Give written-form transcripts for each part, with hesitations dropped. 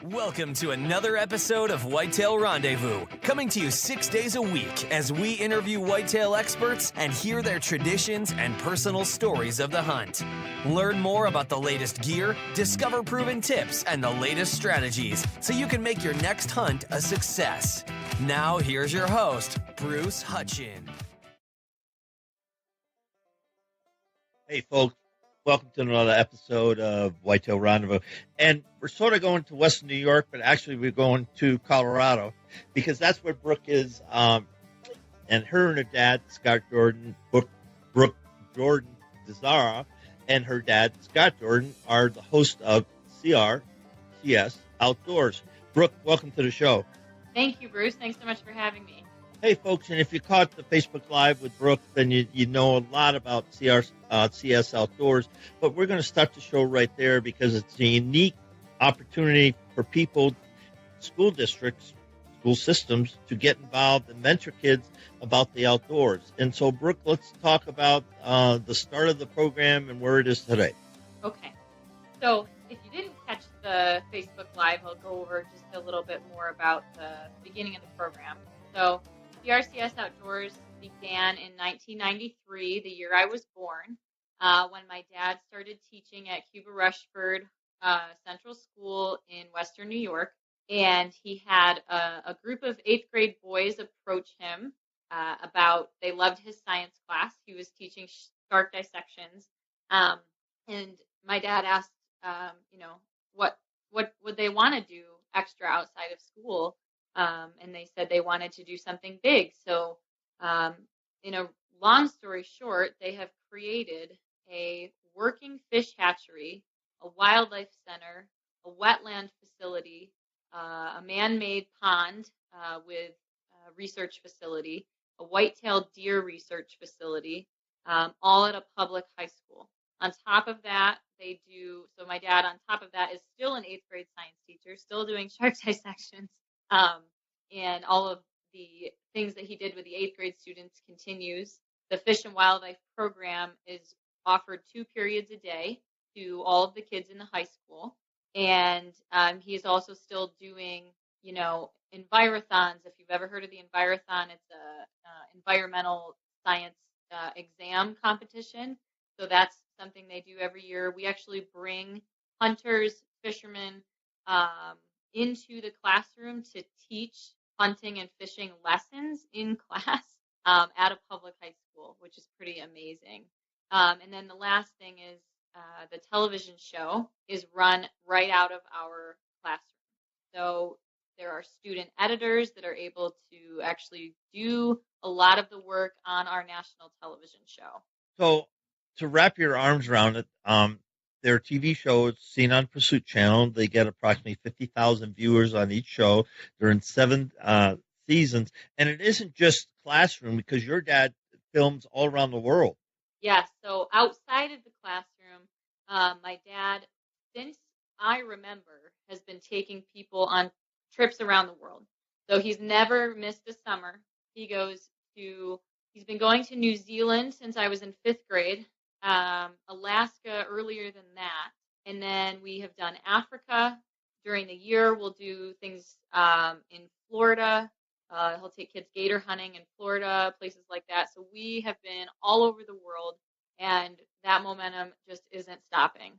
Welcome to another episode of Whitetail Rendezvous, coming to you 6 days a week as we interview whitetail experts and hear their traditions and personal stories of the hunt. Learn more about the latest gear, discover proven tips, and the latest strategies so you can make your next hunt a success. Now, here's your host, Bruce Hutchin. Hey, folks. Welcome to another episode of Whitetail Rendezvous. And we're sort of going to Western New York, but actually we're going to Colorado because that's where Brooke is. And her and her dad, Scott Jordan, Brooke Jordan Dzara, and her dad, Scott Jordan, are the host of CRCS Outdoors. Brooke, welcome to the show. Thank you, Bruce. Thanks so much for having me. Hey, folks, and if you caught the Facebook Live with Brooke, then you know a lot about CRCS Outdoors. But we're going to start the show right there because it's a unique opportunity for people, school districts, school systems to get involved and mentor kids about the outdoors. And so, Brooke, let's talk about the start of the program and where it is today. Okay. So if you didn't catch the Facebook Live, I'll go over just a little bit more about the beginning of the program. So CRCS Outdoors began in 1993, the year I was born, when my dad started teaching at Cuba-Rushford Central School in Western New York. And he had a group of 8th grade boys approach him they loved his science class. He was teaching shark dissections. And my dad asked, what would they want to do extra outside of school? And they said they wanted to do something big. So, in a long story short, they have created a working fish hatchery, a wildlife center, a wetland facility, a man-made pond with a research facility, a whitetail deer research facility, all at a public high school. On top of that, so my dad on top of that is still an 8th grade science teacher, still doing shark dissections. And all of the things that he did with the 8th grade students continues. The Fish and Wildlife program is offered 2 periods a day to all of the kids in the high school. And he is also still doing, Envirothons. If you've ever heard of the Envirothon, it's a environmental science exam competition. So that's something they do every year. We actually bring hunters, fishermen, into the classroom to teach hunting and fishing lessons in class at a public high school, which is pretty amazing. And then the last thing is the television show is run right out of our classroom. So there are student editors that are able to actually do a lot of the work on our national television show. So to wrap your arms around it, their TV show is seen on Pursuit Channel. They get approximately 50,000 viewers on each show. They're in 7 seasons. And it isn't just classroom because your dad films all around the world. Yes. So outside of the classroom, my dad, since I remember, has been taking people on trips around the world. So he's never missed a summer. He's been going to New Zealand since I was in 5th grade. Alaska earlier than that. And then we have done Africa during the year. We'll do things in Florida. He'll take kids gator hunting in Florida, places like that. So we have been all over the world, and that momentum just isn't stopping.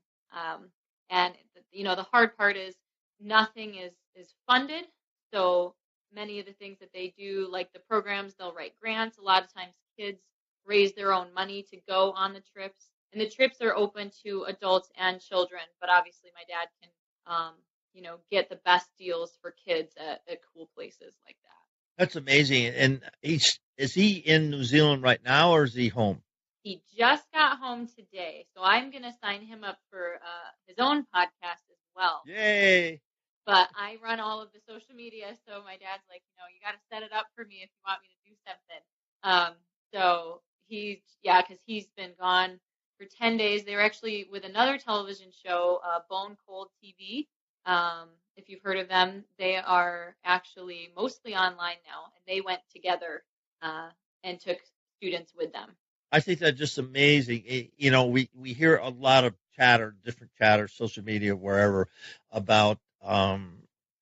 And the hard part is nothing is funded. So many of the things that they do, like the programs, they'll write grants. A lot of times kids raise their own money to go on the trips, and the trips are open to adults and children, but obviously my dad can get the best deals for kids at cool places like that. That's amazing. And is he in New Zealand right now, or is he home? He just got home today, so I'm going to sign him up for his own podcast as well. Yay! But I run all of the social media, so my dad's like, you got to set it up for me if you want me to do something. So because he's been gone for 10 days. They were actually with another television show, Bone Cold TV. If you've heard of them, they are actually mostly online now, and they went together and took students with them. I think that's just amazing. We hear a lot of different chatter, social media, wherever, about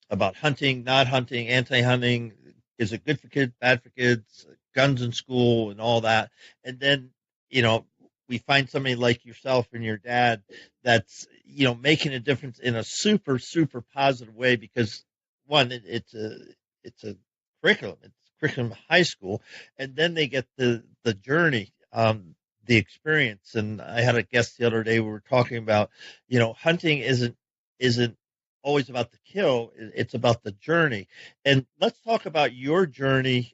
about hunting, not hunting, anti-hunting. Is it good for kids, bad for kids, guns in school and all that. And then, you know, we find somebody like yourself and your dad that's, you know, making a difference in a super, super positive way because one, it's a curriculum. It's curriculum in high school. And then they get the journey, the experience. And I had a guest the other day, we were talking about, you know, hunting isn't always about the kill. It's about the journey. And let's talk about your journey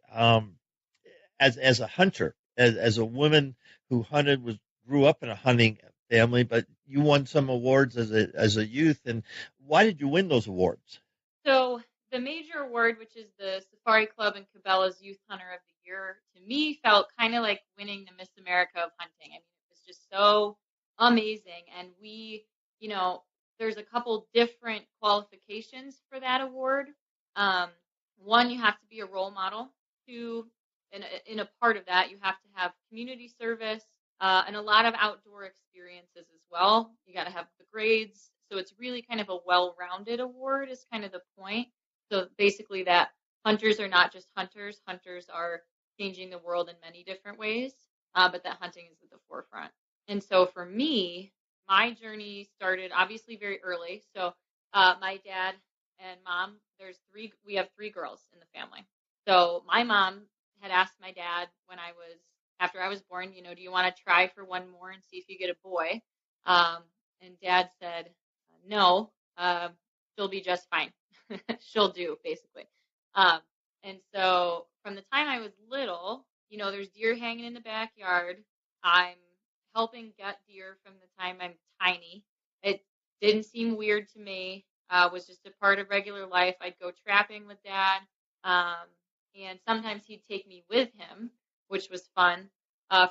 as a hunter, as a woman who hunted, grew up in a hunting family, but you won some awards as a youth. And why did you win those awards? So the major award, which is the Safari Club and Cabela's Youth Hunter of the Year, to me felt kind of like winning the Miss America of hunting. I mean, it was just so amazing. And we, you know, there's a couple different qualifications for that award. One, you have to be a role model. Two, in a part of that, you have to have community service and a lot of outdoor experiences as well. You got to have the grades. So it's really kind of a well-rounded award is kind of the point. So basically that hunters are not just hunters. Hunters are changing the world in many different ways, but that hunting is at the forefront. And so for me, my journey started obviously very early. So my dad and mom, we have three girls in the family. So my mom had asked my dad after I was born, you know, do you want to try for one more and see if you get a boy? And dad said, no, she'll be just fine. She'll do, basically. And so from the time I was little, you know, there's deer hanging in the backyard. I'm helping gut deer from the time I'm tiny. It didn't seem weird to me. Was just a part of regular life. I'd go trapping with dad. And sometimes he'd take me with him, which was fun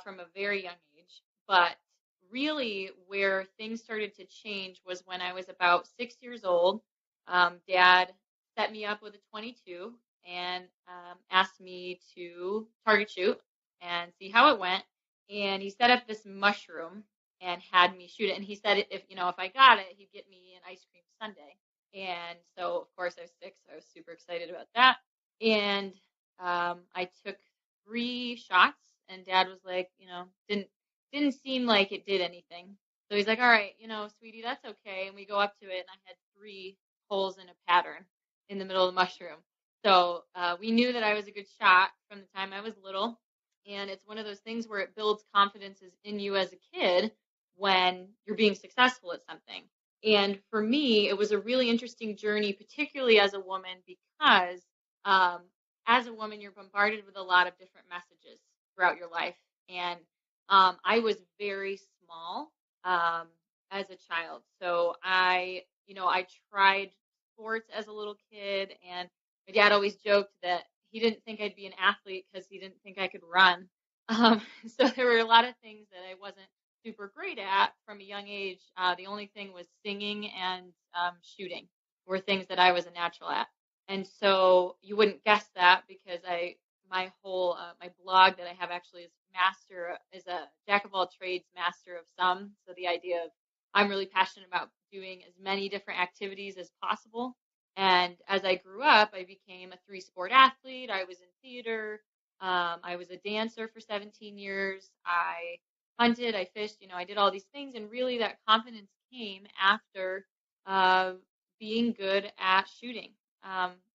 from a very young age. But really where things started to change was when I was about 6 years old. Dad set me up with a 22 and asked me to target shoot and see how it went. And he set up this mushroom and had me shoot it. And he said if I got it, he'd get me an ice cream sundae. And so, of course, I was 6. I was super excited about that. And I took 3 shots, and Dad was like, didn't seem like it did anything. So he's like, all right, sweetie, that's okay. And we go up to it, and I had 3 holes in a pattern in the middle of the mushroom. So we knew that I was a good shot from the time I was little. And it's one of those things where it builds confidence in you as a kid when you're being successful at something. And for me, it was a really interesting journey, particularly as a woman, because as a woman, you're bombarded with a lot of different messages throughout your life. And I was very small as a child. So I tried sports as a little kid, and my dad always joked that he didn't think I'd be an athlete because he didn't think I could run. So there were a lot of things that I wasn't super great at from a young age. The only thing was singing and shooting were things that I was a natural at. And so you wouldn't guess that because my blog that I have actually is a jack of all trades, master of some. So the idea of I'm really passionate about doing as many different activities as possible. And as I grew up, I became a 3-sport athlete. I was in theater. I was a dancer for 17 years. I hunted, I fished, I did all these things. And really that confidence came after being good at shooting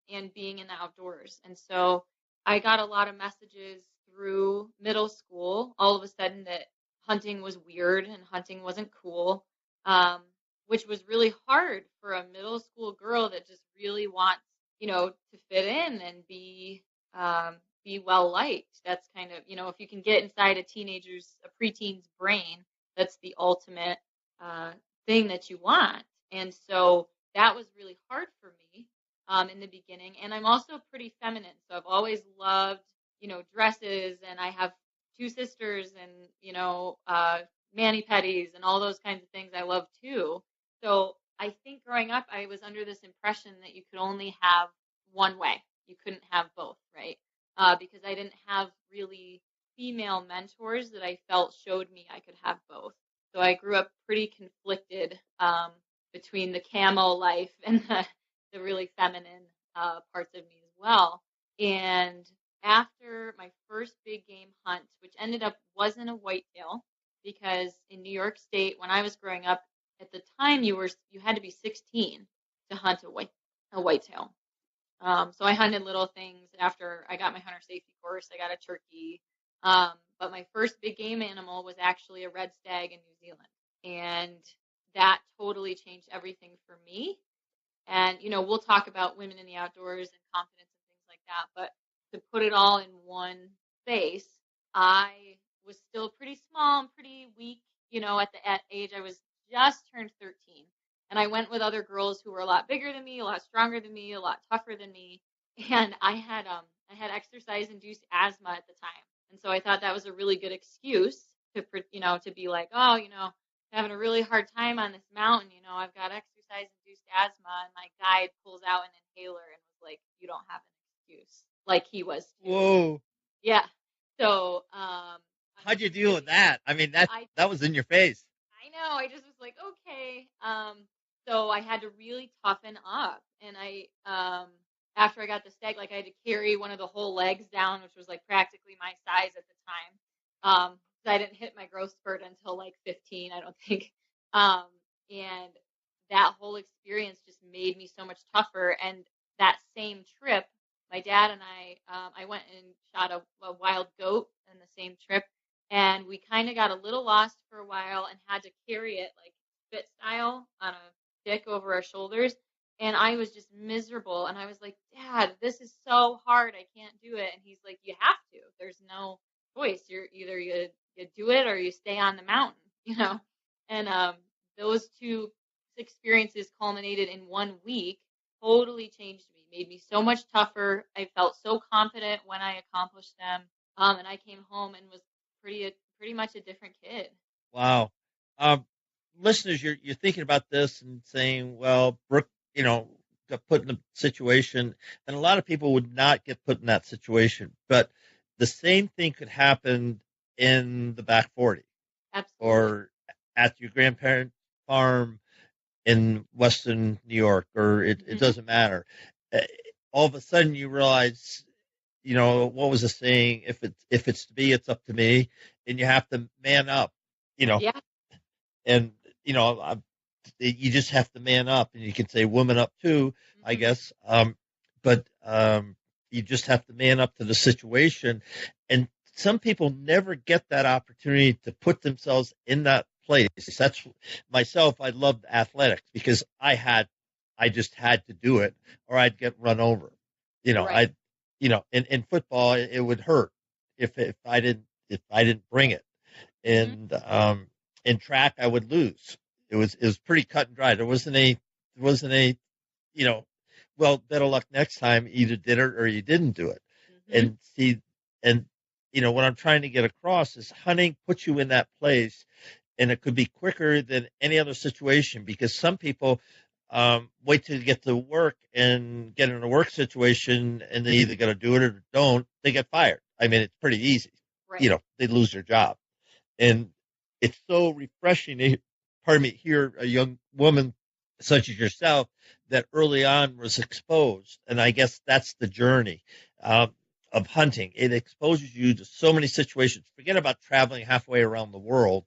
and being in the outdoors. And so I got a lot of messages through middle school, all of a sudden that hunting was weird and hunting wasn't cool, which was really hard for a middle school girl that just really wants, to fit in and be well liked. That's kind of, if you can get inside a preteen's brain, that's the ultimate thing that you want. And so that was really hard for me in the beginning. And I'm also pretty feminine. So I've always loved, dresses, and I have 2 sisters and, mani-pedis and all those kinds of things I love too. So I think growing up, I was under this impression that you could only have one way. You couldn't have both, right? Because I didn't have really female mentors that I felt showed me I could have both. So I grew up pretty conflicted between the camo life and the really feminine parts of me as well. And after my first big game hunt, which ended up wasn't a whitetail, because in New York State, when I was growing up, at the time you had to be 16 to hunt a whitetail. So I hunted little things. After I got my hunter safety course, I got a turkey. But my first big game animal was actually a red stag in New Zealand. And that totally changed everything for me. And, we'll talk about women in the outdoors and confidence and things like that. But to put it all in one space, I was still pretty small and pretty weak, at age I was just turned 13. And I went with other girls who were a lot bigger than me, a lot stronger than me, a lot tougher than me. And I had exercise-induced asthma at the time. And so I thought that was a really good excuse to be like, oh, having a really hard time on this mountain. I've got exercise-induced asthma. And my guide pulls out an inhaler and was like, you don't have an excuse. Like he was too. Whoa. Yeah. So how'd you deal with that? I mean, that was in your face. I know. I just was like, okay. So I had to really toughen up. And after I got the stag, I had to carry one of the whole legs down, which was practically my size at the time. I didn't hit my growth spurt until 15, I don't think. And that whole experience just made me so much tougher. And that same trip, my dad and I went and shot a wild goat in the same trip. And we kind of got a little lost for a while and had to carry it spit style on a stick over our shoulders. And I was just miserable. And I was like, Dad, this is so hard. I can't do it. And he's like, you have to. There's no choice. You're either you do it or you stay on the mountain, And those two experiences culminated in 1 week, totally changed me, made me so much tougher. I felt so confident when I accomplished them. And I came home and was pretty much a different kid. Wow. Listeners, you're thinking about this and saying, well, Brooke, got put in a situation, and a lot of people would not get put in that situation, but the same thing could happen in the back 40. Absolutely. Or at your grandparents' farm in Western New York, or it doesn't matter. All of a sudden you realize, what was the saying? If it's to be, it's up to me, and you have to man up, Yeah. And you just have to man up, and you can say woman up too, I guess. But you just have to man up to the situation, and some people never get that opportunity to put themselves in that place. That's myself. I loved athletics because I just had to do it, or I'd get run over. Right. In football, it would hurt if I didn't bring it, and in track I would lose. It was pretty cut and dry. There wasn't a well, better luck next time. Either did it or you didn't do it. And what I'm trying to get across is hunting puts you in that place, and it could be quicker than any other situation, because some people wait till you get to work and get in a work situation, and they either got to do it or don't. They get fired. I mean, it's pretty easy. Right. They lose their job, and it's so refreshing to hear a young woman such as yourself that early on was exposed. And I guess that's the journey of hunting. It exposes you to so many situations. Forget about traveling halfway around the world,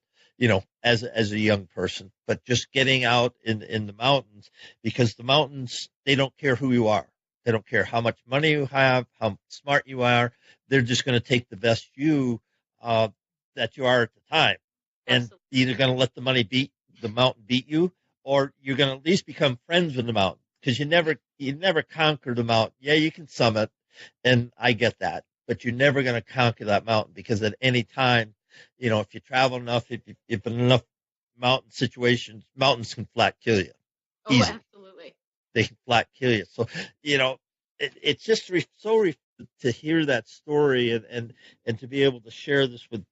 as a young person, but just getting out in the mountains, because the mountains, they don't care who you are. They don't care how much money you have, how smart you are. They're just going to take the best you that you are at the time. And Absolutely. either going to let the mountain beat you, or you're going to at least become friends with the mountain, because you never conquer the mountain. Yeah, you can summit, and I get that, but you're never going to conquer that mountain, because at any time, if you travel enough, if in enough mountain situations, mountains can flat kill you. Oh, Easy. Absolutely. They can flat kill you. So, it's just to hear that story and to be able to share this with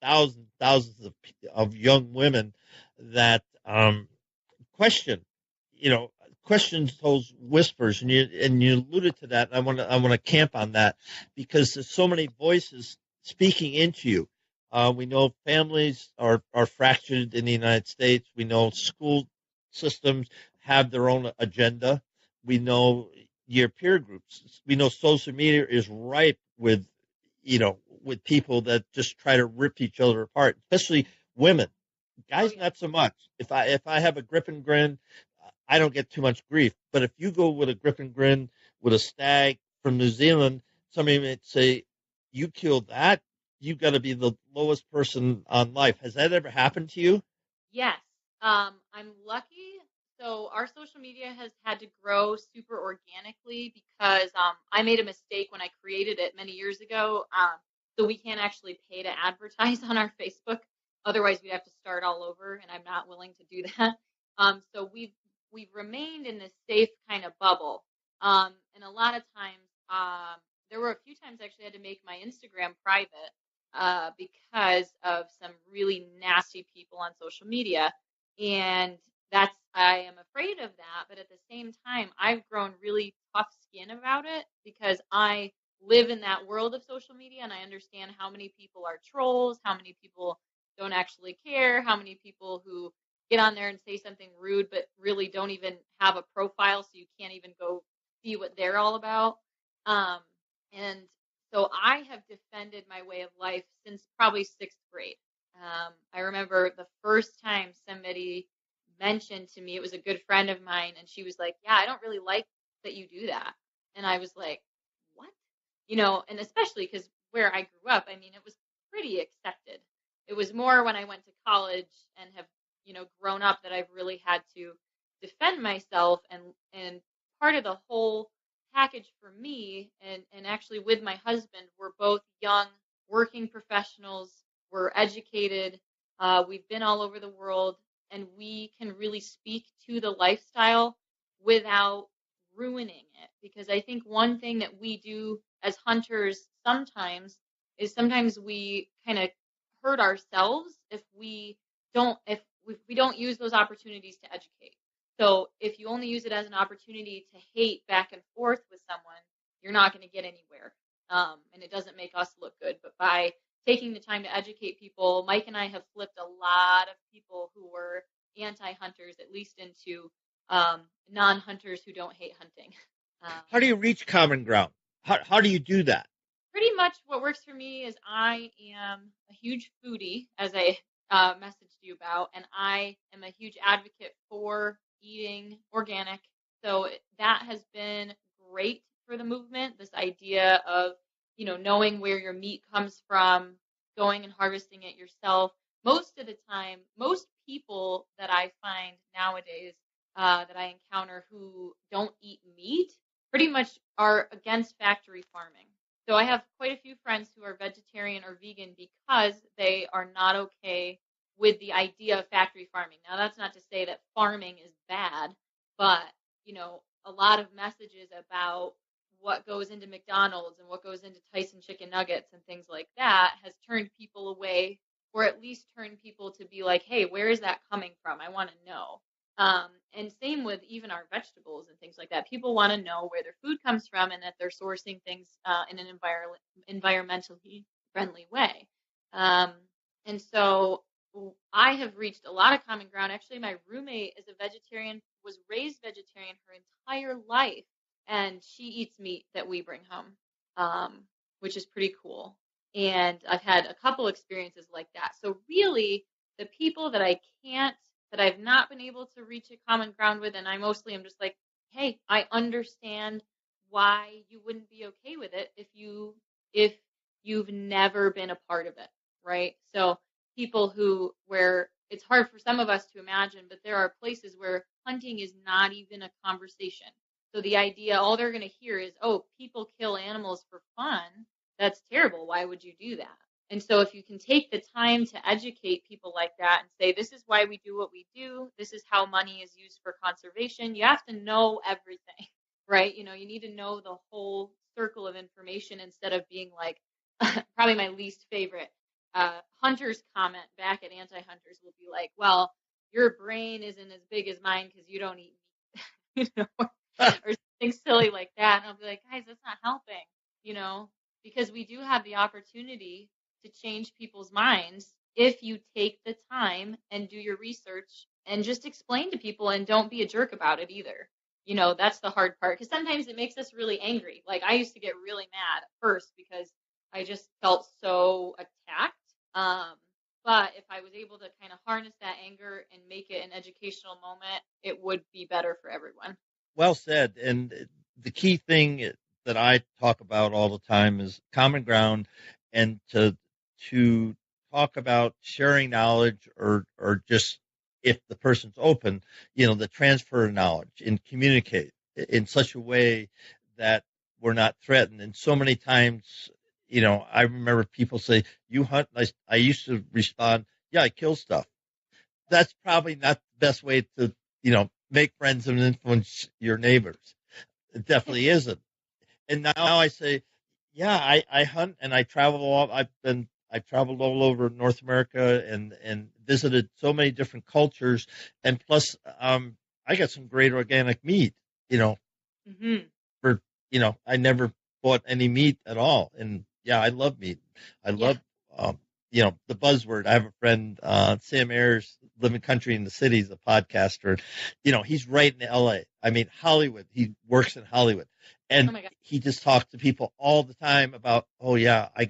thousands of young women that question those whispers, and you alluded to that. And I want to camp on that, because there's so many voices speaking into you. We know families are fractured in the United States. We know school systems have their own agenda. We know your peer groups. We know social media is ripe with, with people that just try to rip each other apart, especially women. Guys, not so much. If I have a grip and grin, I don't get too much grief. But if you go with a grip and grin with a stag from New Zealand, somebody might say, "You killed that. You got to be the lowest person on life." Has that ever happened to you? Yes. I'm lucky. So our social media has had to grow super organically because I made a mistake when I created it many years ago. So we can't actually pay to advertise on our Facebook. Otherwise, we'd have to start all over, and I'm not willing to do that. So we've remained in this safe kind of bubble. And a lot of times, there were a few times actually I had to make my Instagram private because of some really nasty people on social media. And I am afraid of that. But at the same time, I've grown really tough skin about it because I live in that world of social media and I understand how many people are trolls, how many people don't actually care, how many people who get on there and say something rude but really don't even have a profile, so you can't even go see what they're all about. And so I have defended my way of life since probably sixth grade. I remember the first time somebody mentioned to me, it was a good friend of mine, and she was like, "Yeah, I don't really like that you do that." And I was like, "What?" And especially because where I grew up, I mean, it was pretty accepted. It was more when I went to college and have, grown up that I've really had to defend myself. And part of the whole package for me and actually with my husband, we're both young working professionals. We're educated. We've been all over the world, and we can really speak to the lifestyle without ruining it. Because I think one thing that we do as hunters sometimes is sometimes we kind of hurt ourselves if we don't use those opportunities to educate. So if you only use it as an opportunity to hate back and forth with someone, you're not going to get anywhere. And it doesn't make us look good. But by taking the time to educate people, Mike and I have flipped a lot of people who were anti-hunters, at least into non-hunters who don't hate hunting. How do you reach common ground? How do you do that? Pretty much what works for me is I am a huge foodie, as I messaged you about, and I am a huge advocate for eating organic. So that has been great for the movement, this idea of, knowing where your meat comes from, going and harvesting it yourself. Most of the time, most people that I find nowadays that I encounter who don't eat meat pretty much are against factory farming. So I have quite a few friends who are vegetarian or vegan because they are not okay with the idea of factory farming. Now, that's not to say that farming is bad, but, a lot of messages about what goes into McDonald's and what goes into Tyson chicken nuggets and things like that has turned people away, or at least turned people to be like, hey, where is that coming from? I want to know. And same with even our vegetables and things like that. People want to know where their food comes from and that they're sourcing things in an environmentally friendly way. And so I have reached a lot of common ground. Actually, my roommate is a vegetarian, was raised vegetarian her entire life, and she eats meat that we bring home, which is pretty cool. And I've had a couple experiences like that. So really, the people that I've not been able to reach a common ground with, and I mostly am just like, hey, I understand why you wouldn't be okay with it if you've never been a part of it, right? So people where it's hard for some of us to imagine, but there are places where hunting is not even a conversation. So the idea, all they're going to hear is, oh, people kill animals for fun. That's terrible. Why would you do that? And so if you can take the time to educate people like that and say, this is why we do what we do, this is how money is used for conservation, you have to know everything, right? You need to know the whole circle of information instead of being like, probably my least favorite, hunters comment back at anti-hunters will be like, well, your brain isn't as big as mine because you don't eat meat, or something silly like that. And I'll be like, guys, that's not helping, because we do have the opportunity to change people's minds if you take the time and do your research and just explain to people and don't be a jerk about it either. That's the hard part, because sometimes it makes us really angry. Like, I used to get really mad at first because I just felt so attacked. But if I was able to kind of harness that anger and make it an educational moment, it would be better for everyone. Well said. And the key thing that I talk about all the time is common ground, and to talk about sharing knowledge, or just, if the person's open, the transfer of knowledge and communicate in such a way that we're not threatened. And so many times, I remember people say, "You hunt?" I used to respond, "Yeah, I kill stuff." That's probably not the best way to, make friends and influence your neighbors. It definitely isn't. And now I say, yeah, I hunt and I travel all. I've traveled all over North America and visited so many different cultures. And plus, I got some great organic meat, Mm-hmm. for, I never bought any meat at all. And yeah, I love meat. I love, the buzzword. I have a friend, Sam Ayers, Living Country in the City, is a podcaster. He's right in LA. I mean, Hollywood. He works in Hollywood. And Oh my God. he just talks to people all the time about, oh yeah, I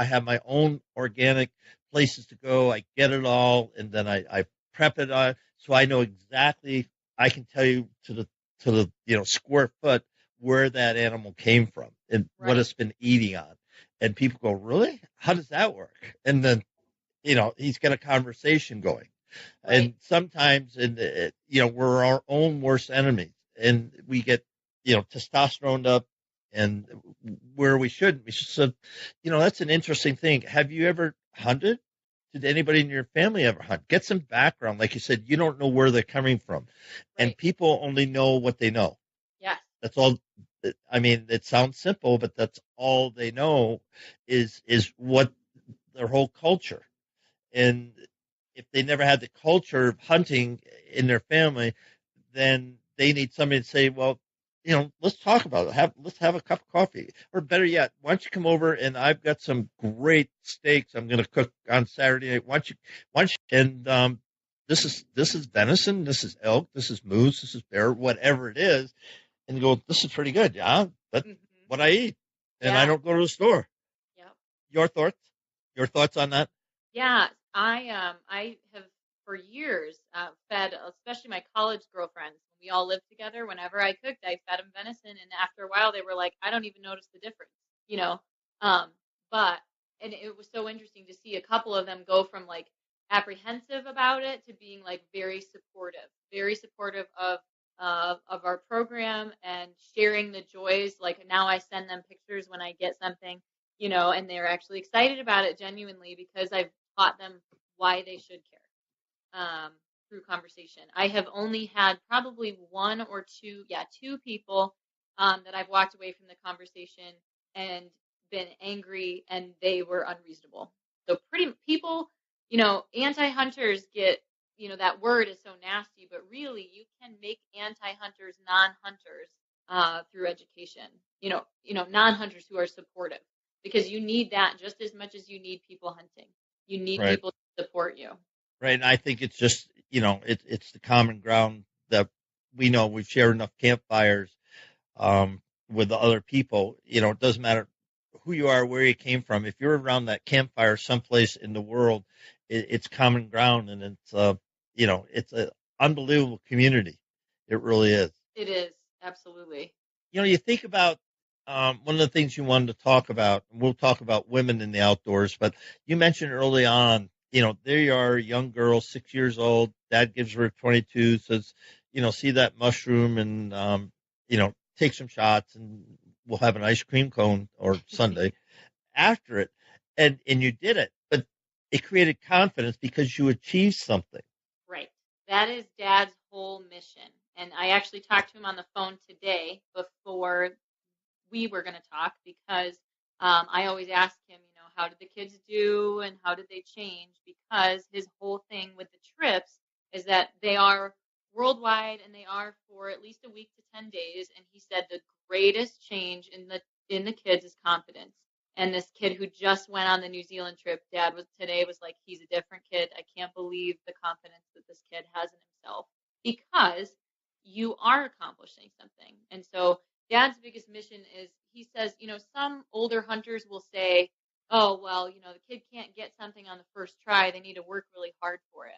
have my own organic places to go. I get it all. And then I prep it on. So I know exactly, I can tell you to the, square foot where that animal came from and what it's been eating on. And people go, really? How does that work? And then, he's got a conversation going. Right. And sometimes, we're our own worst enemies, and we get, testosterone up, and where we shouldn't. We should, that's an interesting thing. Have you ever hunted? Did anybody in your family ever hunt? Get some background. Like you said, you don't know where they're coming from. And Right. people only know what they know. Yes. That's all. I mean, it sounds simple, but that's all they know is what their whole culture. And if they never had the culture of hunting in their family, then they need somebody to say, well, let's talk about it. Let's have a cup of coffee. Or better yet, why don't you come over and I've got some great steaks I'm going to cook on Saturday night. Why don't you, and this is venison, this is elk, this is moose, this is bear, whatever it is. And you go, this is pretty good. Yeah, that's what I eat. And I don't go to the store. Yep. Your thoughts on that? Yeah, I have for years fed, especially my college girlfriends. We all lived together. Whenever I cooked, I fed them venison, and after a while, they were like, "I don't even notice the difference," you know. But and it was so interesting to see a couple of them go from like apprehensive about it to being like very supportive of our program and sharing the joys. Like now, I send them pictures when I get something, and they're actually excited about it genuinely because I've taught them why they should care through conversation. I have only had probably one or two people that I've walked away from the conversation and been angry, and they were unreasonable. So people, anti-hunters get, that word is so nasty, but really you can make anti-hunters non-hunters through education. Non-hunters who are supportive, because you need that just as much as you need people hunting. You need people to support you. Right. And I think it's just, it's the common ground that we know. We've shared enough campfires with the other people. It doesn't matter who you are, where you came from. If you're around that campfire someplace in the world, it's common ground, and it's, it's an unbelievable community. It really is. It is. Absolutely. You think about one of the things you wanted to talk about, and we'll talk about women in the outdoors, but you mentioned early on, there you are, a young girl, 6 years old, dad gives her a 22, says, see that mushroom and, take some shots and we'll have an ice cream cone or sundae after it. And you did it, but it created confidence because you achieved something. Right. That is Dad's whole mission. And I actually talked to him on the phone today before we were going to talk, because I always ask him, how did the kids do and how did they change? Because his whole thing with the trips is that they are worldwide and they are for at least a week to 10 days. And he said the greatest change in the kids is confidence. And this kid who just went on the New Zealand trip, Dad was like, he's a different kid. I can't believe the confidence that this kid has in himself, because you are accomplishing something. And so Dad's biggest mission is, he says, some older hunters will say, oh, well, the kid can't get something on the first try. They need to work really hard for it.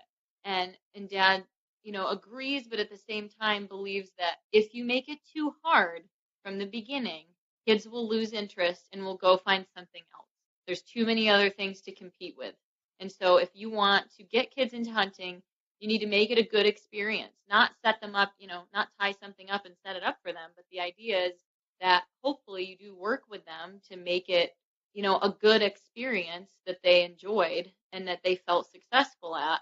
And Dad, agrees, but at the same time believes that if you make it too hard from the beginning, kids will lose interest and will go find something else. There's too many other things to compete with. And so if you want to get kids into hunting, you need to make it a good experience, not set them up, not tie something up and set it up for them. But the idea is that hopefully you do work with them to make it, a good experience that they enjoyed and that they felt successful at,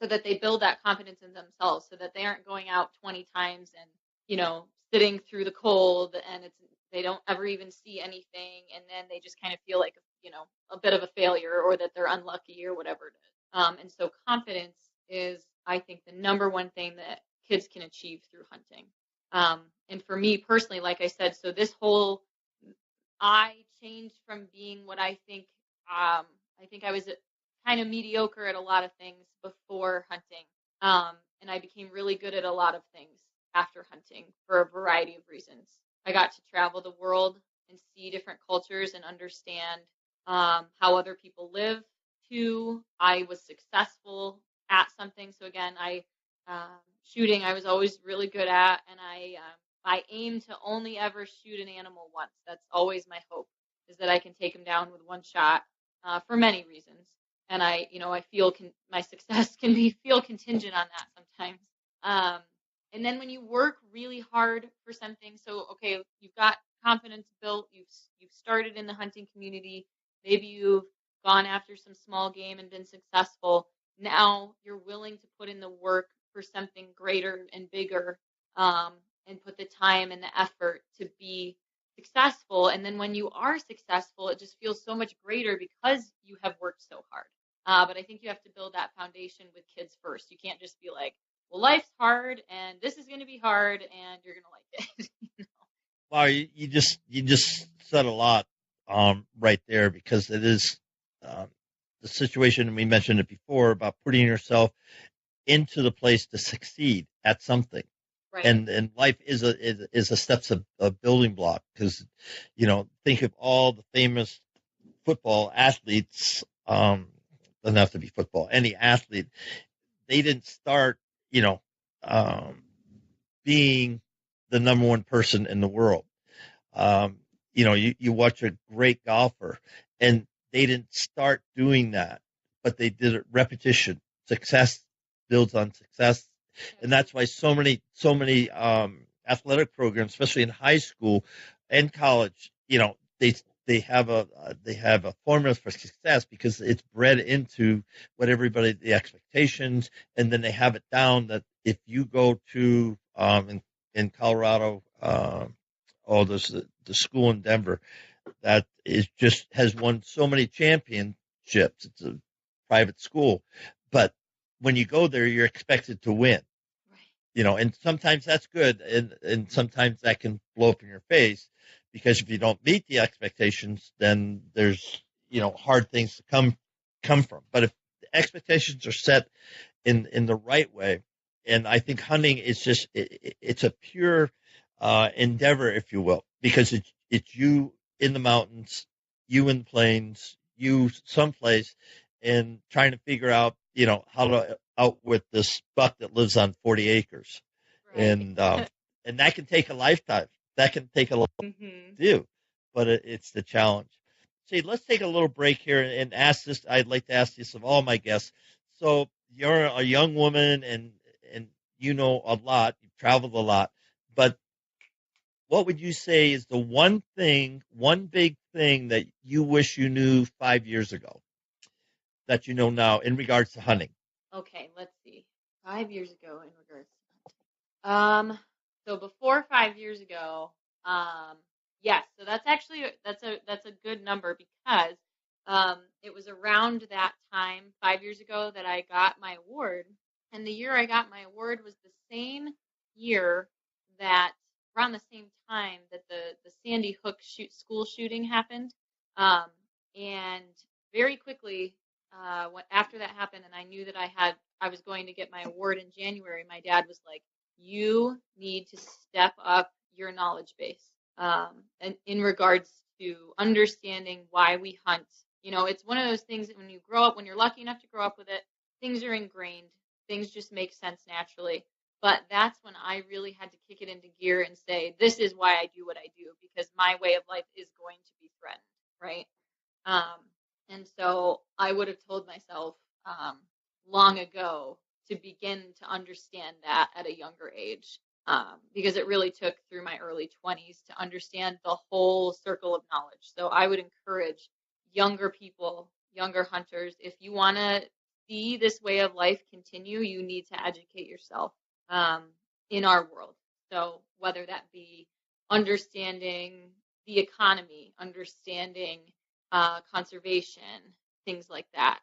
so that they build that confidence in themselves, so that they aren't going out 20 times and, sitting through the cold and they don't ever even see anything. And then they just kind of feel like, a bit of a failure, or that they're unlucky or whatever it is. And so confidence is, I think, the number one thing that kids can achieve through hunting. And for me personally, like I said, so I changed from being what I think I was kind of mediocre at a lot of things before hunting. And I became really good at a lot of things after hunting for a variety of reasons. I got to travel the world and see different cultures and understand how other people live too. I was successful at something. So again, shooting, I was always really good at, and I aim to only ever shoot an animal once. That's always my hope, is that I can take him down with one shot, for many reasons. And I feel my success can feel contingent on that sometimes. And then when you work really hard for something, so okay, you've got confidence built, you've started in the hunting community, maybe you've gone after some small game and been successful. Now you're willing to put in the work for something greater and bigger, and put the time and the effort to be successful. And then when you are successful, it just feels so much greater because you have worked so hard. But I think you have to build that foundation with kids first. You can't just be like, well, life's hard and this is going to be hard and you're going to like it. Wow, you just said a lot right there, because it is the situation, and we mentioned it before, about putting yourself into the place to succeed at something. Right. And life is a steps of a building block, because think of all the famous football athletes. Doesn't have to be football, any athlete. They didn't start being the number one person in the world. You watch a great golfer, and they didn't start doing that, but they did it. Repetition, success builds on success. And that's why so many athletic programs, especially in high school and college, they have a formula for success, because it's bred into the expectations, and then they have it down that if you go to in Colorado, there's the school in Denver that has won so many championships. It's a private school, but when you go there, you're expected to win. Right. And sometimes that's good, and sometimes that can blow up in your face, because if you don't meet the expectations, then there's hard things to come from. But if the expectations are set in the right way, and I think hunting is just it's a pure endeavor, if you will, because it's you in the mountains, you in the plains, you someplace, and trying to figure out how to outwit this buck that lives on 40 acres. Right. And that can take a lifetime. That can take a lot to do, but it's the challenge. See, let's take a little break here and ask this. I'd like to ask this of all my guests. So you're a young woman, and you know a lot. You've traveled a lot, but what would you say is the one big thing that you wish you knew 5 years ago that you know now in regards to hunting? Okay, let's see. 5 years ago in regards to hunting. So before 5 years ago, yes. So that's actually that's a good number, because it was around that time 5 years ago that I got my award, and the year I got my award was the same year that around the same time that the Sandy Hook school shooting happened, and very quickly after that happened, and I knew that I was going to get my award in January, my dad was like, you need to step up your knowledge base. And in regards to understanding why we hunt, it's one of those things that when you grow up, when you're lucky enough to grow up with it, things are ingrained. Things just make sense naturally. But that's when I really had to kick it into gear and say, this is why I do what I do, because my way of life is going to be threatened, right? And so I would have told myself long ago to begin to understand that at a younger age, because it really took through my early 20s to understand the whole circle of knowledge. So I would encourage younger people, younger hunters, if you want to see this way of life continue, you need to educate yourself in our world. So whether that be understanding the economy, understanding conservation, things like that,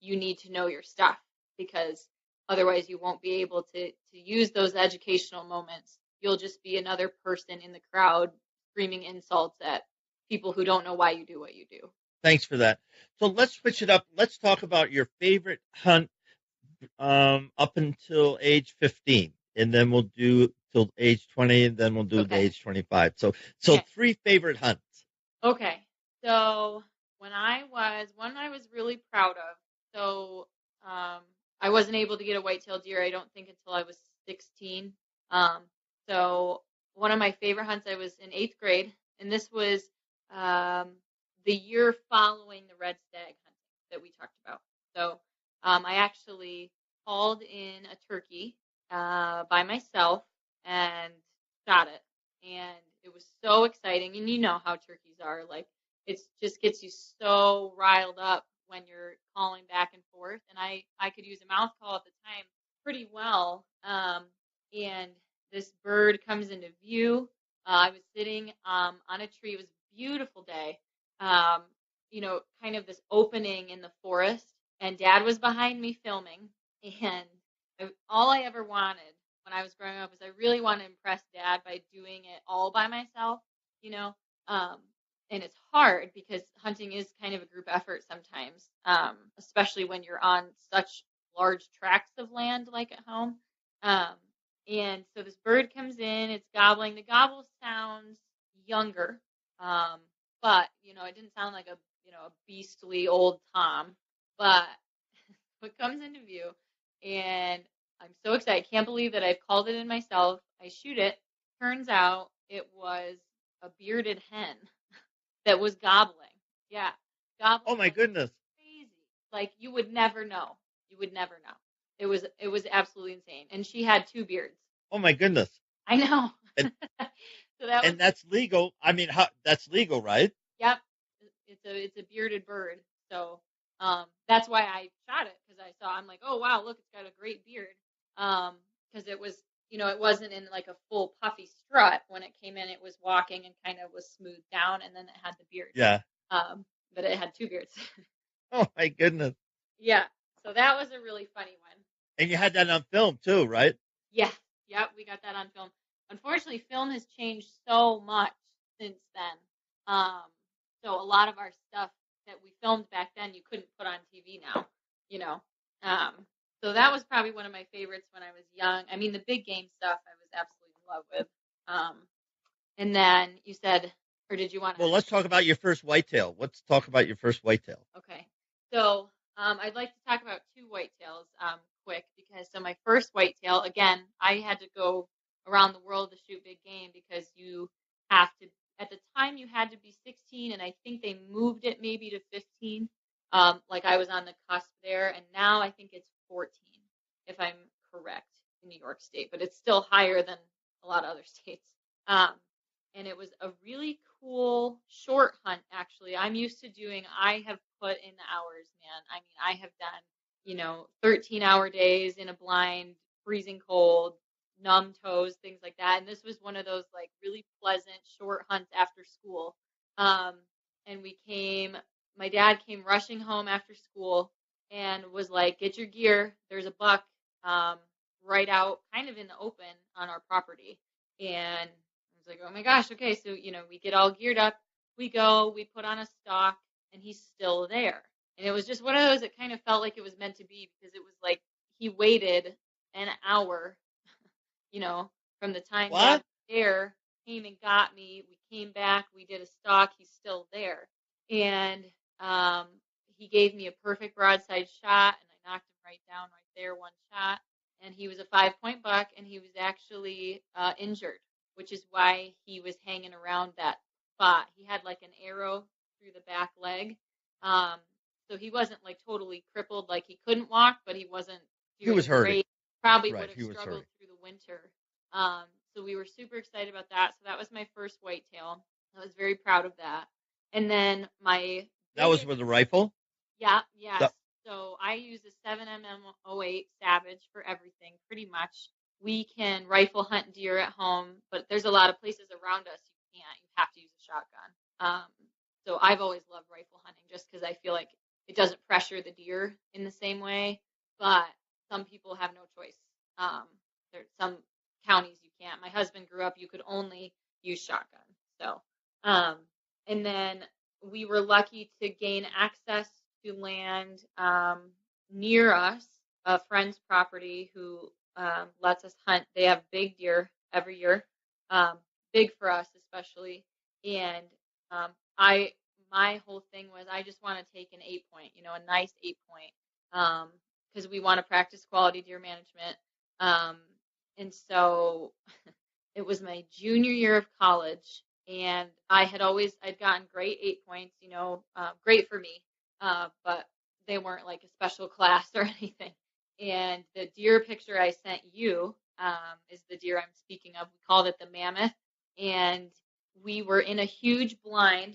you need to know your stuff, because otherwise you won't be able to use those educational moments. You'll just be another person in the crowd screaming insults at people who don't know why you do what you do. Thanks for that. So let's switch it up. Let's talk about your favorite hunt up until age 15, and then we'll do till age 20, and then we'll do the age 25. So okay. 3 favorite hunts. Okay. So one I was really proud of. So I wasn't able to get a whitetail deer, I don't think, until I was 16. So one of my favorite hunts, I was in 8th grade, and this was the year following the red stag hunt that we talked about. So I actually called in a turkey by myself and shot it. And it was so exciting. And you know how turkeys are. Like, it just gets you so riled up when you're calling back and forth. And I could use a mouth call at the time pretty well. And this bird comes into view. I was sitting on a tree. It was a beautiful day. Kind of this opening in the forest. And Dad was behind me filming. And all I ever wanted when I was growing up was I really want to impress Dad by doing it all by myself, and it's hard because hunting is kind of a group effort sometimes, especially when you're on such large tracts of land like at home. And so this bird comes in, it's gobbling. The gobble sounds younger, but, it didn't sound like a beastly old Tom, but it comes into view, and I'm so excited. Can't believe that I've called it in myself. I shoot it. Turns out it was a bearded hen that was gobbling. Yeah. Gobbling. Oh my goodness. Crazy. Like, you would never know. You would never know. It was absolutely insane. And she had 2 beards. Oh my goodness. I know. And, so that was, and that's legal. I mean, that's legal, right? Yep. It's a bearded bird. So that's why I shot it, because I'm like, oh wow, look, it's got a great beard. Because it was, it wasn't in like a full puffy strut when it came in. It was walking and kind of was smoothed down, and then it had the beard. Yeah. But it had 2 beards. Oh my goodness. Yeah. So that was a really funny one. And you had that on film too, right? Yeah. Yep. We got that on film. Unfortunately, film has changed so much since then. So a lot of our stuff that we filmed back then, you couldn't put on TV now, So that was probably one of my favorites when I was young. I mean, the big game stuff I was absolutely in love with. And then you said, or did you want to? Well, let's talk about your first whitetail. Let's talk about your first whitetail. Okay. So I'd like to talk about 2 whitetails quick, because my first whitetail, again, I had to go around the world to shoot big game, because you have to, at the time you had to be 16, and I think they moved it maybe to 15. Like I was on the cusp there, and now I think it's 14, if I'm correct, in New York State, but it's still higher than a lot of other states. And it was a really cool short hunt, actually. I have put in the hours, man. I mean, I have done, 13-hour days in a blind, freezing cold, numb toes, things like that. And this was one of those like really pleasant short hunts after school. And my dad came rushing home after school and was like, get your gear. There's a buck right out kind of in the open on our property. And I was like, oh my gosh. Okay. So, we get all geared up. We go, we put on a stalk, and he's still there. And it was just one of those that kind of felt like it was meant to be, because it was like he waited an hour from the time What? Dad was there, came and got me. We came back. We did a stalk. He's still there. And he gave me a perfect broadside shot, and I knocked him right down right there, one shot. And he was a 5-point buck, and he was actually injured, which is why he was hanging around that spot. He had like an arrow through the back leg. So he wasn't like totally crippled, like he couldn't walk, but he wasn't. He was hurting. Probably Right, would have he was struggled hurting. through the winter. So we were super excited about that. So that was my first whitetail. I was very proud of that. And then That was with a rifle? Yeah, yes. That- So I use a 7mm08 Savage for everything, pretty much. We can rifle hunt deer at home, but there's a lot of places around us you can't. You have to use a shotgun. So I've always loved rifle hunting just because I feel like it doesn't pressure the deer in the same way. But some people have no choice. There's some counties you can't. My husband grew up, you could only use shotgun. So, and then we were lucky to gain access to land near us, a friend's property who lets us hunt. They have big deer every year, big for us especially. And my whole thing was I just want to take an 8-point, a nice 8-point, because we want to practice quality deer management. And so it was my junior year of college, and I'd gotten great 8 points, great for me, but they weren't like a special class or anything. And the deer picture I sent you is the deer I'm speaking of. We called it the mammoth, and we were in a huge blind,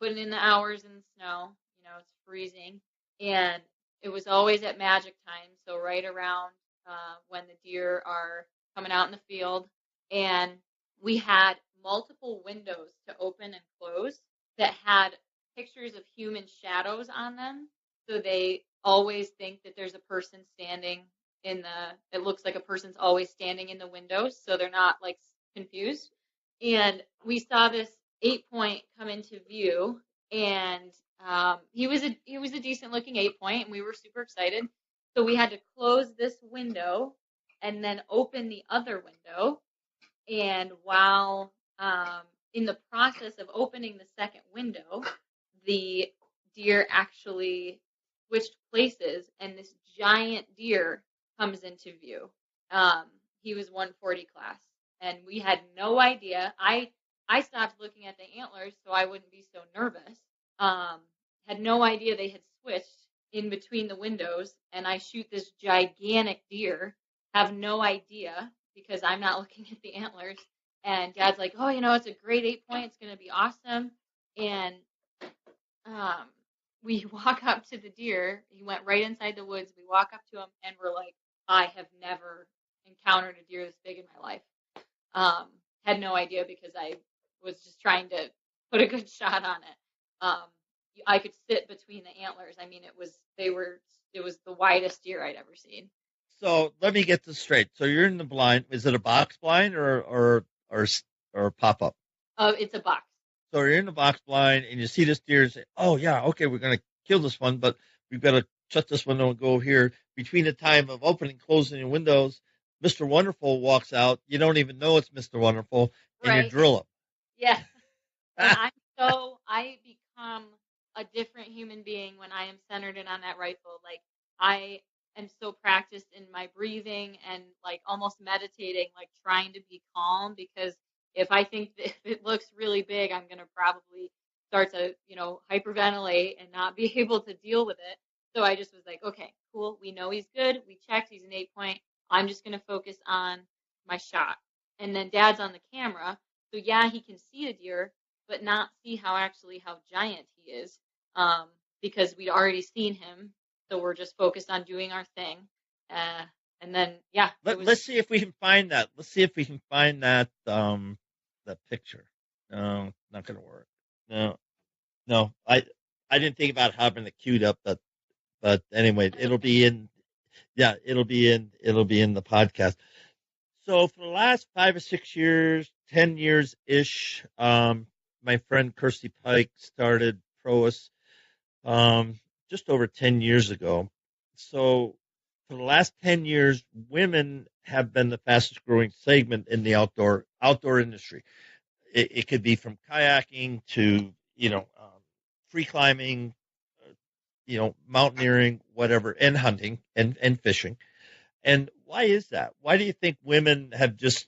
putting in the hours in the snow. It's freezing, and it was always at magic time, so right around when the deer are coming out in the field. And we had multiple windows to open and close that had pictures of human shadows on them. So they always think that there's a person standing it looks like a person's always standing in the windows. So they're not like confused. And we saw this 8-point come into view, and he was a decent looking 8-point, and we were super excited. So we had to close this window and then open the other window. And while in the process of opening the second window, the deer actually switched places, and this giant deer comes into view. He was 140 class, and we had no idea. I stopped looking at the antlers so I wouldn't be so nervous. Had no idea they had switched in between the windows, and I shoot this gigantic deer, have no idea because I'm not looking at the antlers. And Dad's like, oh, it's a great 8-point. It's going to be awesome. And we walk up to the deer. He went right inside the woods. We walk up to him, and we're like, I have never encountered a deer this big in my life. Had no idea because I was just trying to put a good shot on it. I could sit between the antlers. I mean, it was the widest deer I'd ever seen. So let me get this straight. So you're in the blind. Is it a box blind or pop up? It's a box. So you're in the box blind, and you see this deer and say, oh, yeah, okay, we're going to kill this one, but we've got to shut this window and go here. Between the time of opening and closing the windows, Mr. Wonderful walks out. You don't even know it's Mr. Wonderful, and right. You drill him. Yeah. I become a different human being when I am centered in on that rifle. Like, I am so practiced in my breathing and like almost meditating, like trying to be calm, because if I think that if it looks really big, I'm going to probably start to, hyperventilate and not be able to deal with it. So I just was like, okay, cool. We know he's good. We checked. He's an 8-point. I'm just going to focus on my shot. And then Dad's on the camera. So yeah, he can see a deer, but not see how giant he is, because we'd already seen him. So we're just focused on doing our thing. And then, yeah. Let's see if we can find that. Let's see if we can find that picture. No, not going to work. No. I didn't think about having it queued up, but anyway, it'll be in the podcast. So for the last 5 or 6 years, 10 years ish, my friend Kirsty Pike started Proas just over 10 years ago. So for the last 10 years, women have been the fastest growing segment in the outdoor industry. It could be from kayaking to, free climbing, mountaineering, whatever, and hunting and fishing. And why is that? Why do you think women have just,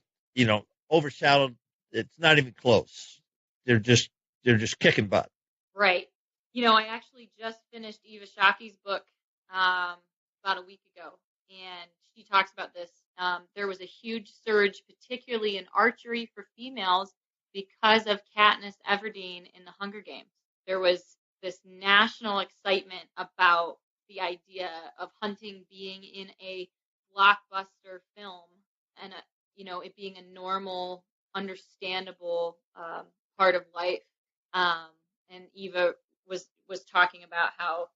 overshadowed? It's not even close. They're just kicking butt. Right. I actually just finished Eva Shockey's book about a week ago, and she talks about this. There was a huge surge, particularly in archery for females, because of Katniss Everdeen in the Hunger Games. There was this national excitement about the idea of hunting being in a blockbuster film and it being a normal, understandable part of life. And Eva was talking about how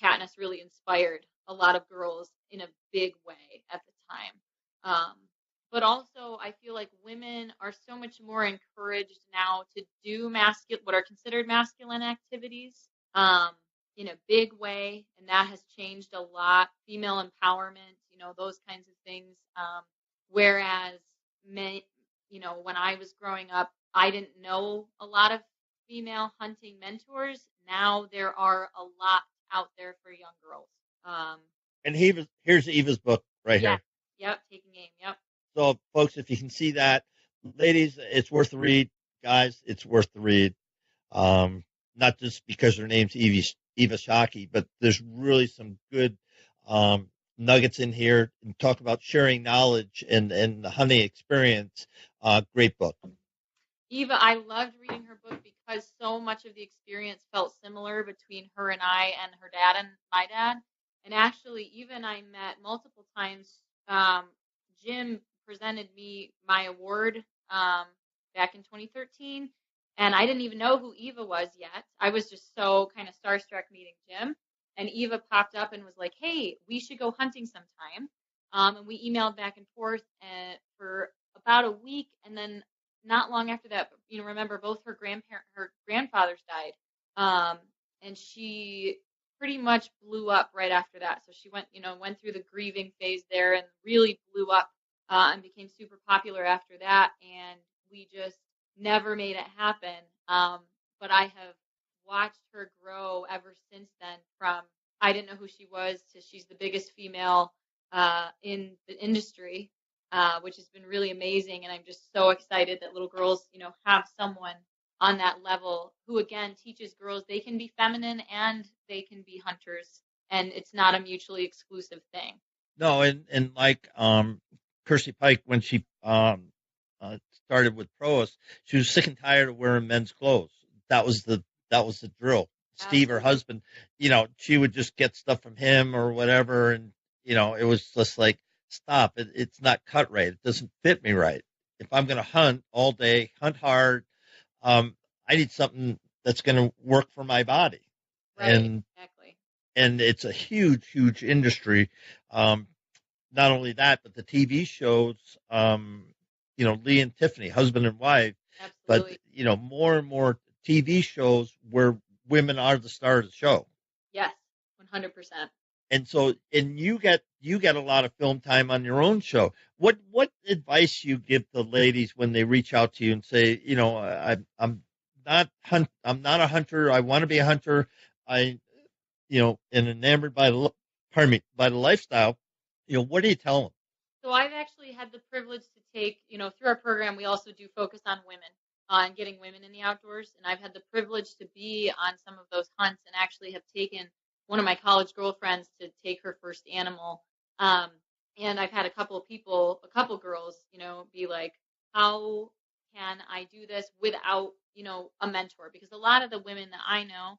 Katniss really inspired a lot of girls in a big way at the time. But also, I feel like women are so much more encouraged now to do what are considered masculine activities in a big way, and that has changed a lot. Female empowerment, those kinds of things. Whereas, when I was growing up, I didn't know a lot of female hunting mentors. Now there are a lot out there for young girls. And here's Eva's book right here. Yep, Taking Aim. Yep. So, folks, if you can see that, ladies, it's worth the read. Guys, it's worth the read. Not just because her name's Eva Shockey, but there's really some good nuggets in here and talk about sharing knowledge and the hunting experience. Great book. Eva, I loved reading her book because so much of the experience felt similar between her and I and her dad and my dad. And actually, Eva and I met multiple times. Jim presented me my award back in 2013, and I didn't even know who Eva was yet. I was just so kind of starstruck meeting Jim. And Eva popped up and was like, "Hey, we should go hunting sometime." And we emailed back and forth for about a week, and then not long after that, remember both her grandfathers died, and she pretty much blew up right after that. So she went through the grieving phase there and really blew up and became super popular after that. And we just never made it happen. But I have watched her grow ever since then. From I didn't know who she was to she's the biggest female in the industry. Which has been really amazing. And I'm just so excited that little girls, have someone on that level who, again, teaches girls they can be feminine and they can be hunters. And it's not a mutually exclusive thing. No, and like Kirstie Pike, when she started with Proas, she was sick and tired of wearing men's clothes. That was the drill. Steve, her husband, she would just get stuff from him or whatever. And, it was just like, stop. It's not cut right. It doesn't fit me right. If I'm going to hunt all day, hunt hard, I need something that's going to work for my body. Right, and exactly. And it's a huge, huge industry. Not only that, but the TV shows, Lee and Tiffany, husband and wife. Absolutely. But, more and more TV shows where women are the star of the show. Yes, 100%. And so, and you get a lot of film time on your own show. What advice you give the ladies when they reach out to you and say, I'm not a hunter. I want to be a hunter. And enamored by the lifestyle. What do you tell them? So I've actually had the privilege to take, through our program, we also do focus on women, on getting women in the outdoors. And I've had the privilege to be on some of those hunts and actually have taken one of my college girlfriends to take her first animal. And I've had a couple girls, be like, how can I do this without, a mentor? Because a lot of the women that I know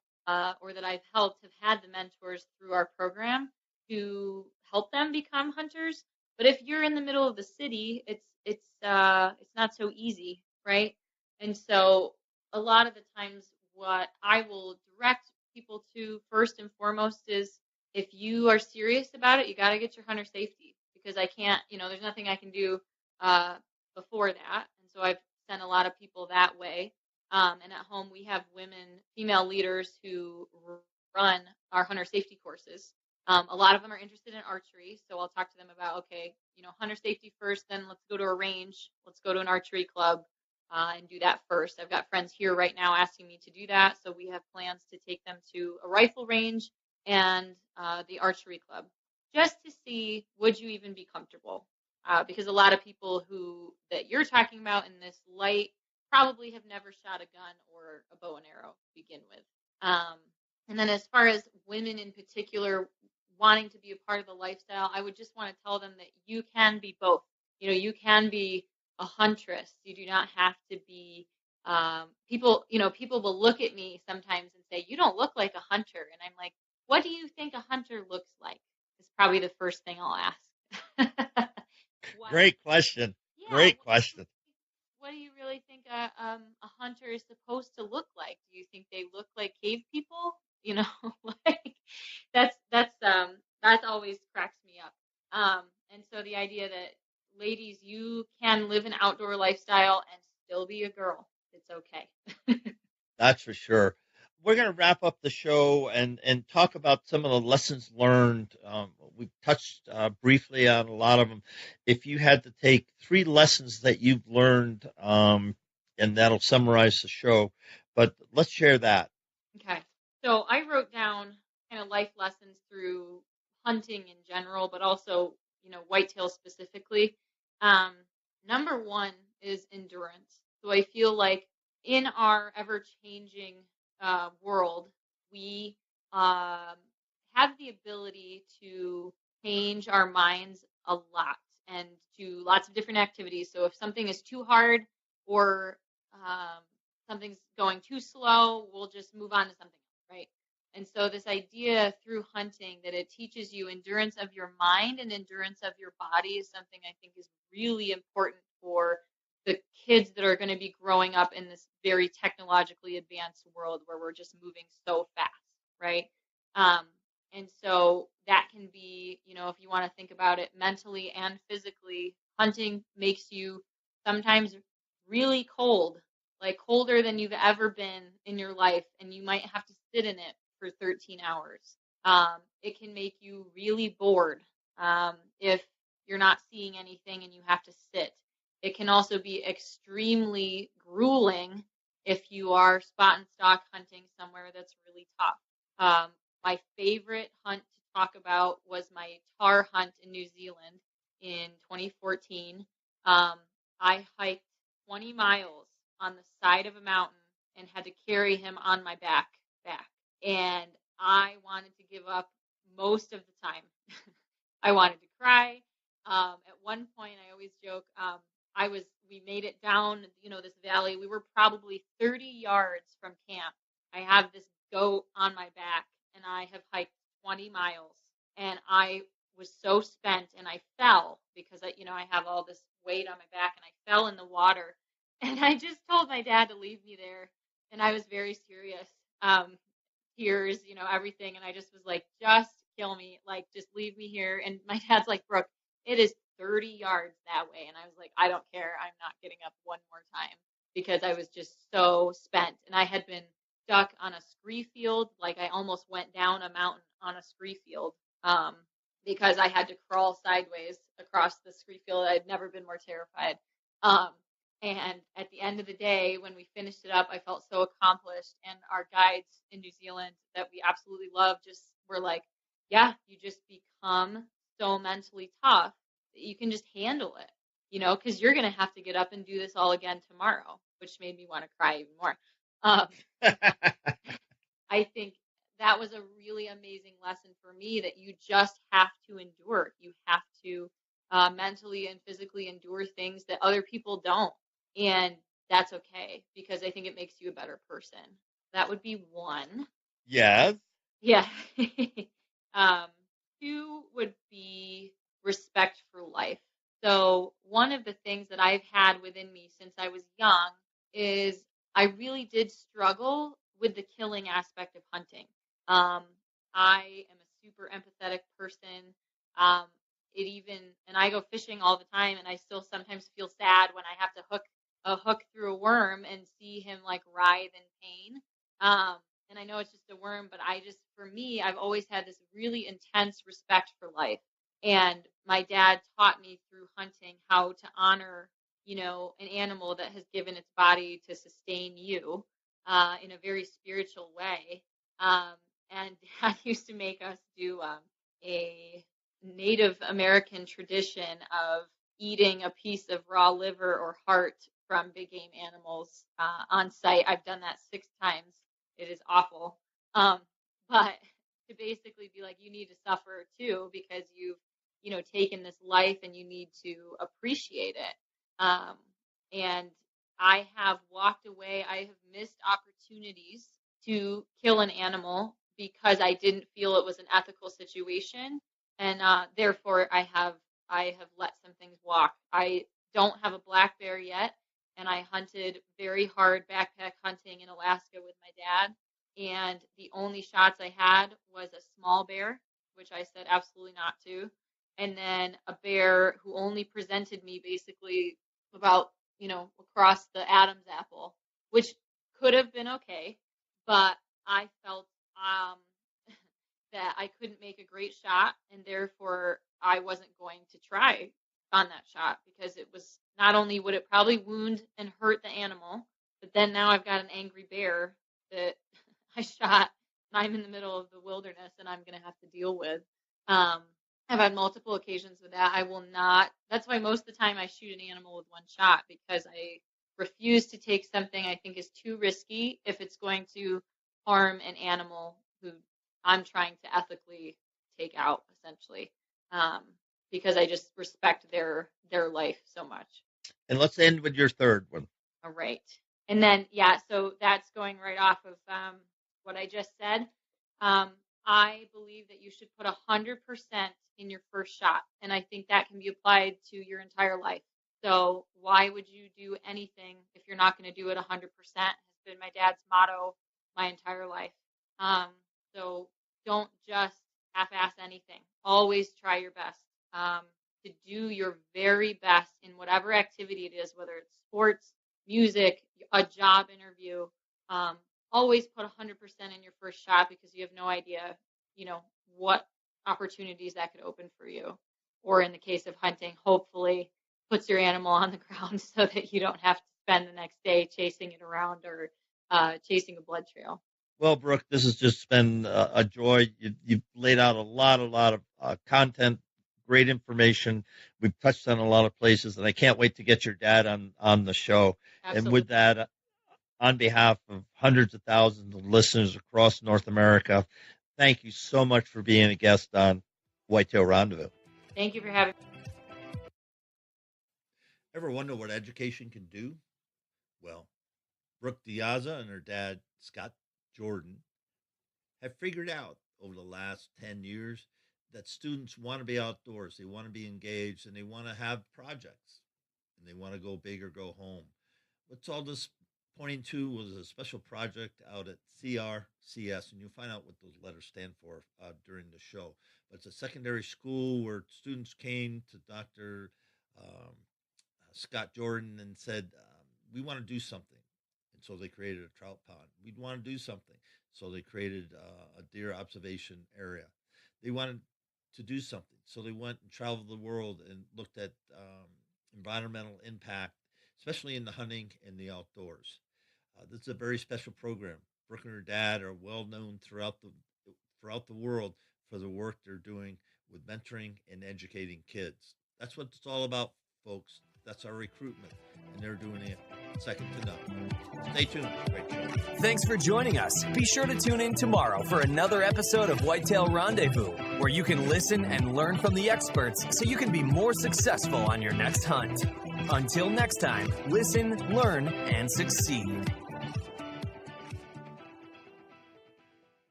or that I've helped have had the mentors through our program to help them become hunters. But if you're in the middle of the city, it's not so easy, right? And so a lot of the times what I will direct people to first and foremost is, if you are serious about it, you got to get your hunter safety, because I can't, there's nothing I can do before that. And so I've sent a lot of people that way. And at home we have female leaders who run our hunter safety courses. A lot of them are interested in archery, so I'll talk to them about, okay, hunter safety first, then let's go to a range, let's go to an archery club, and do that first. I've got friends here right now asking me to do that, so we have plans to take them to a rifle range and the archery club, just to see, would you even be comfortable? Because a lot of people that you're talking about in this light probably have never shot a gun or a bow and arrow to begin with. And then as far as women in particular wanting to be a part of the lifestyle, I would just want to tell them that you can be both. You can be a huntress. You do not have to be people will look at me sometimes and say, you don't look like a hunter. And I'm like, what do you think a hunter looks like? Is probably the first thing I'll ask. Great question. Yeah, Great question. What do you really think a hunter is supposed to look like? Do you think they look like cave people? Like that's always cracks me up. And so the idea that ladies, you can live an outdoor lifestyle and still be a girl. It's okay. That's for sure. We're going to wrap up the show and talk about some of the lessons learned. We've touched briefly on a lot of them. If you had to take 3 lessons that you've learned, and that'll summarize the show, but let's share that. Okay. So I wrote down kind of life lessons through hunting in general, but also, whitetail specifically. Number 1 is endurance. So I feel like in our ever-changing world, we have the ability to change our minds a lot and do lots of different activities. So if something is too hard or something's going too slow, we'll just move on to something else, right? And so this idea through hunting that it teaches you endurance of your mind and endurance of your body is something I think is really important for the kids that are going to be growing up in this very technologically advanced world where we're just moving so fast, right? And so that can be, if you want to think about it mentally and physically, hunting makes you sometimes really cold, like colder than you've ever been in your life, and you might have to sit in it for 13 hours. It can make you really bored if you're not seeing anything and you have to sit. It can also be extremely grueling if you are spot and stalk hunting somewhere that's really tough. My favorite hunt to talk about was my tar hunt in New Zealand in 2014. I hiked 20 miles on the side of a mountain and had to carry him on my back. And I wanted to give up most of the time. I wanted to cry. At one point, I always joke, we made it down, this valley. We were probably 30 yards from camp. I have this goat on my back and I have hiked 20 miles and I was so spent and I fell because I have all this weight on my back and I fell in the water and I just told my dad to leave me there. And I was very serious, tears, everything. And I just was like, just kill me. Like, just leave me here. And my dad's like, Brooke, it is 30 yards that way. And I was like, I don't care. I'm not getting up one more time because I was just so spent. And I had been stuck on a scree field. Like I almost went down a mountain on a scree field because I had to crawl sideways across the scree field. I'd never been more terrified. And at the end of the day, when we finished it up, I felt so accomplished. And our guides in New Zealand that we absolutely love just were like, yeah, you just become so mentally tough that you can just handle it, because you're going to have to get up and do this all again tomorrow, which made me want to cry even more. I think that was a really amazing lesson for me that you just have to endure. You have to mentally and physically endure things that other people don't. And that's okay because I think it makes you a better person. That would be 1. Yes. Yeah. 2 would be respect for life. So one of the things that I've had within me since I was young is I really did struggle with the killing aspect of hunting. I am a super empathetic person. And I go fishing all the time and I still sometimes feel sad when I have to hook a hook through a worm and see him like writhe in pain. And I know it's just a worm, but for me, I've always had this really intense respect for life. And my dad taught me through hunting how to honor, an animal that has given its body to sustain you in a very spiritual way. And Dad used to make us do a Native American tradition of eating a piece of raw liver or heart from big game animals on site. I've done that 6 times. It is awful. But to basically be like, you need to suffer too, because you've, taken this life and you need to appreciate it. And I have walked away. I have missed opportunities to kill an animal because I didn't feel it was an ethical situation. And therefore I have let some things walk. I don't have a black bear yet. And I hunted very hard backpack hunting in Alaska with my dad. And the only shots I had was a small bear, which I said absolutely not to. And then a bear who only presented me basically about, across the Adam's apple, which could have been okay. But I felt that I couldn't make a great shot. And therefore I wasn't going to try on that shot, because it was not only would it probably wound and hurt the animal, but then now I've got an angry bear that I shot and I'm in the middle of the wilderness and I'm going to have to deal with. I've had multiple occasions with that. I will not, that's why most of the time I shoot an animal with one shot, because I refuse to take something I think is too risky if it's going to harm an animal who I'm trying to ethically take out, essentially. Because I just respect their life so much. And let's end with your third one. All right. And then, so that's going right off of what I just said. I believe that you should put 100% in your first shot. And I think that can be applied to your entire life. So why would you do anything if you're not going to do it 100%? Has been my dad's motto my entire life. So don't just half-ass anything. Always try your best. To do your very best in whatever activity it is, whether it's sports, music, a job interview. Always put 100% in your first shot, because you have no idea, what opportunities that could open for you. Or in the case of hunting, hopefully puts your animal on the ground so that you don't have to spend the next day chasing it around or chasing a blood trail. Well, Brooke, this has just been a joy. You've laid out a lot of content, great information. We've touched on a lot of places, and I can't wait to get your dad on the show. Absolutely. And with that, on behalf of hundreds of thousands of listeners across North America, thank you so much for being a guest on Whitetail Rendezvous. Thank you for having me. Ever wonder what education can do? Well, Brooke Dzara and her dad, Scott Jordan, have figured out over the last 10 years that students want to be outdoors, they want to be engaged, and they want to have projects, and they want to go big or go home. What's all this pointing to was a special project out at CRCS, and you'll find out what those letters stand for during the show. But it's a secondary school where students came to Dr. Scott Jordan and said, we want to do something. And so they created a trout pond. We'd want to do something. So they created a deer observation area. They wanted to do something. So they went and traveled the world and looked at environmental impact, especially in the hunting and the outdoors. This is a very special program. Brooke and her dad are well known throughout the world for the work they're doing with mentoring and educating kids. That's what it's all about, folks. That's our recruitment, and they're doing it second to none. Stay tuned. Great show. Thanks for joining us. Be sure to tune in tomorrow for another episode of Whitetail Rendezvous, where you can listen and learn from the experts so you can be more successful on your next hunt. Until next time, listen, learn, and succeed.